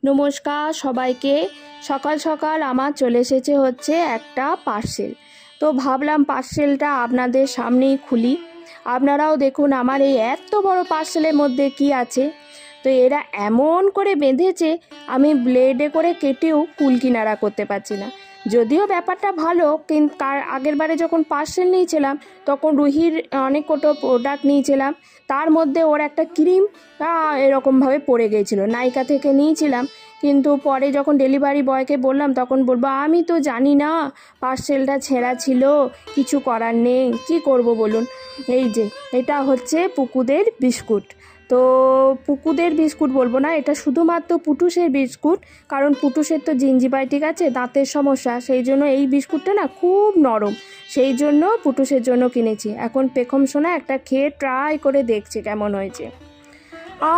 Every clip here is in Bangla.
নমস্কার সবাইকে। সকাল সকাল আমার চলে এসেছে হচ্ছে একটা পার্সেল। তো ভাবলাম পার্সেলটা আপনাদের সামনেই খুলি, আপনারাও দেখুন আমার এই এত বড় পার্সেলের মধ্যে কি আছে। তো এরা এমন করে বেঁধেছে আমি ব্লেডে করে কেটেও কুল কিনারা করতে পারছি না। যদিও ব্যাপারটা ভালো, কিন্তু আগের বারে যখন পার্সেল নিয়েছিলাম তখন রুহির অনেক কটো প্রোডাক্ট নিয়েছিলাম, তার মধ্যে ওর একটা ক্রিম এরকমভাবে পড়ে গিয়েছিলো, নাইকা থেকে নিয়েছিলাম। কিন্তু পরে যখন ডেলিভারি বয়কে বললাম তখন বলবো আমি তো জানি না, পার্সেলটা ছেঁড়া ছিল, কিছু করার নেই, কি করব বলুন। এই যে এটা হচ্ছে পুকুদের বিস্কুট। তো পুকুদের বিস্কুট বলবো না, এটা শুধুমাত্র পুটুসের বিস্কুট, কারণ পুটুসের তো জিঞ্জিবাইটিক আছে, দাঁতের সমস্যা, সেই জন্য এই বিস্কুটটা না খুব নরম, সেই জন্য পুটুসের জন্য কিনেছি। এখন পেখম সোনা একটা খেয়ে ট্রাই করে দেখছি কেমন হয়েছে।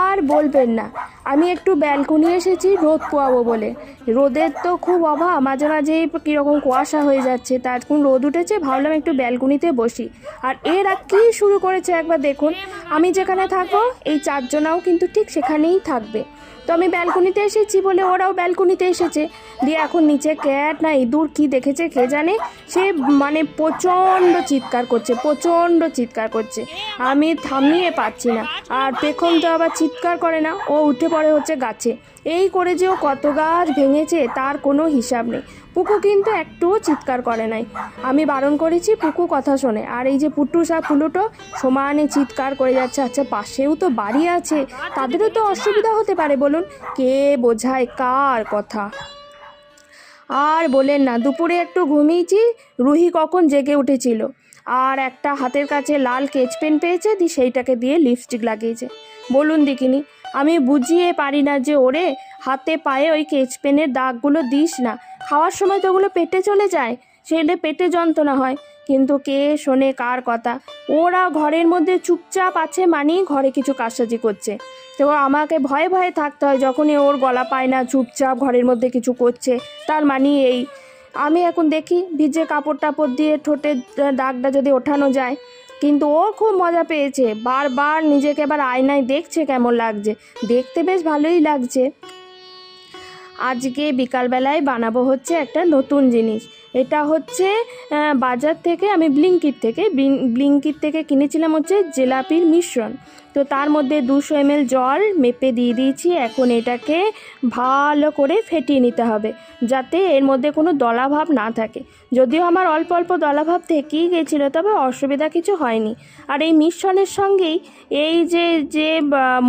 আর বলবেন না, আমি একটু ব্যালকনি এসেছি রোদ পোয়াবো বলে। রোদের তো খুব অভাব, মাঝে মাঝেই কীরকম কুয়াশা হয়ে যাচ্ছে, তার এখন রোদ উঠেছে, ভাবলাম একটু ব্যালকনিতে বসি। আর এরা কী শুরু করেছে একবার দেখুন, আমি যেখানে থাকবো এই চারজনাও কিন্তু ঠিক সেখানেই থাকবে। তো আমি ব্যালকনিতে এসেছি বলে ওরাও ব্যালকনিতে এসেছে, দিয়ে এখন নিচে ক্যাট না ইঁদুর কী দেখেছে কে জানে, সে মানে প্রচণ্ড চিৎকার করছে, আমি থামিয়ে পাচ্ছি না। আর পেখম তো আবার চিৎকার করে না, ও উঠে পড়ে হচ্ছে গাছে, এই করে যে ও কত গাছ ভেঙেছে তার কোনো হিসাব নেই। পুকু কিন্তু একটুও চিৎকার করে নাই, আমি বারণ করেছি, পুকু কথা শোনে। আর এই যে পুটুস আর পুলুটো সমানে চিৎকার করে যাচ্ছে। আচ্ছা পাশেও তো বাড়ি আছে, তাদেরও তো অসুবিধা হতে পারে বলুন, কে বোঝায় কার কথা। আর বলেন না, দুপুরে একটু ঘুমিয়েছি, রুহি কখন জেগে উঠেছিল, আর একটা হাতের কাছে লাল স্কেচ পেন পেয়েছে, সেইটাকে দিয়ে লিপস্টিক লাগিয়েছে। বলুন দেখিনি, আমি বুঝিয়ে পারি না যে ওরে হাতে পায়ে ওই স্কেচ পেনের দাগগুলো দিস না, খাওয়ার সময় তো ওগুলো পেটে চলে যায়, সেটা পেটে যন্ত্রণা হয়। কিন্তু কে শোনে কার কথা, ওরা ঘরের মধ্যে চুপচাপ আছে মানেই ঘরে কিছু কারসাজি করছে। তো আমাকে ভয়ে ভয়ে থাকতে হয়, যখনই ওর গলা পায় না চুপচাপ ঘরের মধ্যে কিছু করছে, তার মানে এই। আমি এখন দেখি ভিজে কাপড় টাপড় দিয়ে ঠোঁটের দাগটা যদি ওঠানো যায়, কিন্তু ও খুব মজা পেয়েছে, বারবার নিজেকে এবার আয়নায় দেখছে কেমন লাগছে, দেখতে বেশ ভালোই লাগছে। আজকে বিকালবেলায় বানাবো হচ্ছে একটা নতুন জিনিস। এটা হচ্ছে বাজার থেকে, আমি ব্লিঙ্কিট থেকে কিনেছিলাম হচ্ছে জিলাপির মিশ্রণ। তো তার মধ্যে 200 ml জল মেপে দিয়ে দিয়েছি। এখন এটাকে ভালো করে ফেটিয়ে নিতে হবে যাতে এর মধ্যে কোনো দলাভাব না থাকে। যদিও আমার অল্প অল্প দলাভাব থেকেই গেছিলো, তবে অসুবিধা কিছু হয়নি। আর এই মিশ্রণের সঙ্গেই এই যে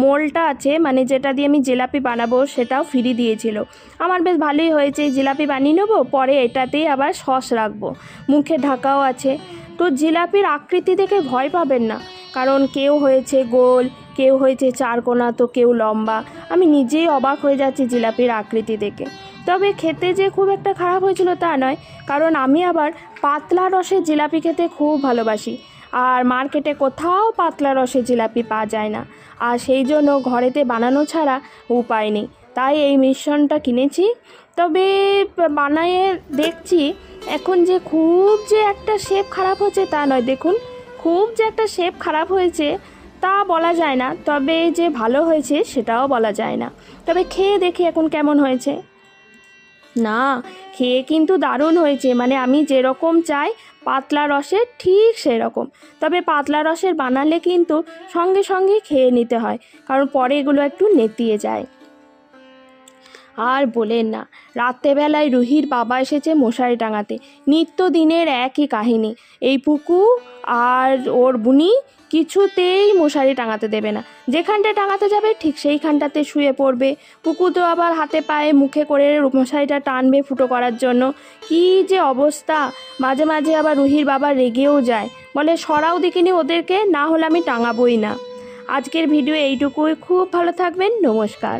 মোলটা আছে, মানে যেটা দিয়ে আমি জিলাপি বানাবো, সেটাও ফ্রি দিয়েছিল। আমার বেশ ভালোই হয়েছে, জিলাপি বানিয়ে নেবো, পরে এটাতেই আবার সস রাখবো, মুখে ঢাকাও আছে। তো জিলাপির আকৃতি দেখে ভয় পাবেন না, কারণ কেউ হয়েছে গোল, কেউ হয়েছে চারকোনা, তো কেউ লম্বা। আমি নিজেই অবাক হয়ে যাচ্ছি জিলাপির আকৃতি দেখে। তবে খেতে যে খুব একটা খারাপ হয়েছিল তা নয়, কারণ আমি আবার পাতলা রসের জিলাপি খেতে খুব ভালোবাসি, আর মার্কেটে কোথাও পাতলা রসের জিলাপি পাওয়া যায় না, আর সেই জন্য ঘরেতে বানানো ছাড়া উপায় নেই, তাই এই মিশ্রণটা কিনেছি। তবে বানিয়ে দেখছি, এখন যে খুব যে একটা শেপ খারাপ হচ্ছে তা নয়, দেখুন খুব যে একটা শেপ খারাপ হয়েছে তা বলা যায় না, তবে যে ভালো হয়েছে সেটাও বলা যায় না। তবে খেয়ে দেখি এখন কেমন হয়েছে। না, খেয়ে কিন্তু দারুণ হয়েছে, মানে আমি যেরকম চাই পাতলা রসের ঠিক সেরকম। তবে পাতলা রসের বানালে কিন্তু সঙ্গে সঙ্গে খেয়ে নিতে হয়, কারণ পরে এগুলো একটু নেতিয়ে যায়। আর বলেন না, রাত্রেবেলায় রুহির বাবা এসেছে মশারি টাঙাতে, নিত্যদিনের একই কাহিনী। এই পুকু আর ওর বুনি কিছুতেই মশারি টাঙাতে দেবে না, যেখানটা টাঙাতে যাবে ঠিক সেইখানটাতে শুয়ে পড়বে। পুকু তো আবার হাতে পায়ে মুখে করে মশারিটা টানবে ফুটো করার জন্য, কি যে অবস্থা। মাঝে মাঝে আবার রুহির বাবা রেগেও যায়, বলে সরাও দেখিনি ওদেরকে, না হলে আমি টাঙাবোই না। আজকের ভিডিও এইটুকুই, খুব ভালো থাকবেন, নমস্কার।